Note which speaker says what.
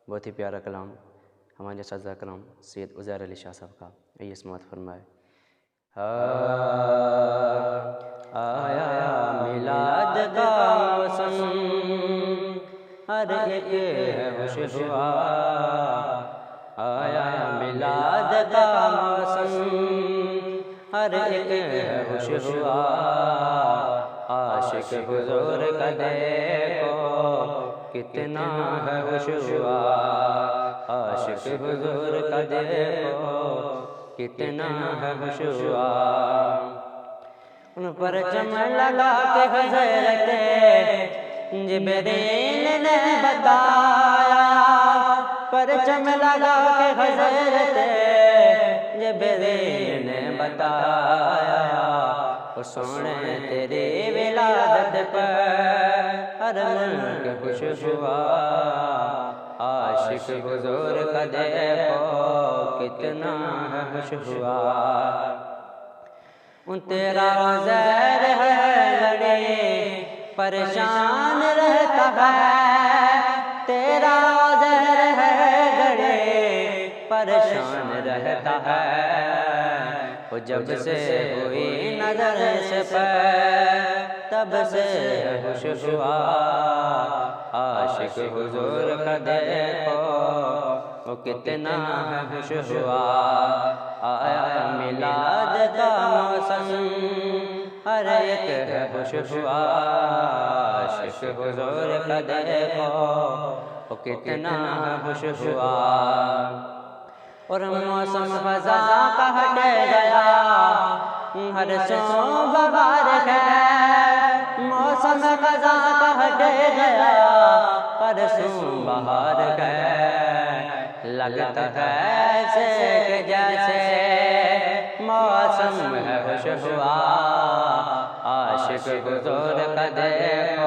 Speaker 1: بہت ہی پیارا کلام ہمارے اساتذہ کرام سید عزیر علی شاہ صاحب کا، آئیے سماعت فرمائے۔ آیا میلاد کا موسم، ہر ایک ہے خوش ہوا۔ آیا میلاد کا موسم، ہر ایک ہے خوش ہوا۔ عاشق حضور کا دیکھو کتنا ہے خوش ہوا۔ عاشق حضور کا دیکھو کتنا ہے خوش ہوا۔ ان پر چمن لگا کے حضرت جبریل نے بتایا، پرچم لگا کے حضرت جبریل نے بتایا، او سونے تیری ولادت پر ہر ملک خوش ہوا۔ عاشق حضور کا دیکھو کتنا ہے خوش ہوا۔ تیرا عزیر ہے لڑے پریشان رہتا ہے، تیرا عزیر ہے لڑے پریشان رہتا ہے۔ وہ جب سے ہوئی نظر سے تب سے خوش ہوا۔ عاشق حضور کا دیکھو وہ کتنا ہے خوش ہوا۔ آیا میلاد کا موسم، ہر ایک ہے خوش ہوا۔ عاشق حضور کا دیکھو وہ کتنا ہے خوش ہوا۔ اور موسم خزاں کا ہٹ گیا، ہر سو بہار ہے۔ موسم خزاں کا ہٹ گیا، ہر سو بہار ہے۔ لگتا ہے ایسے جیسے موسم ہے خوش ہوا۔ عاشق حضور کا دیکھو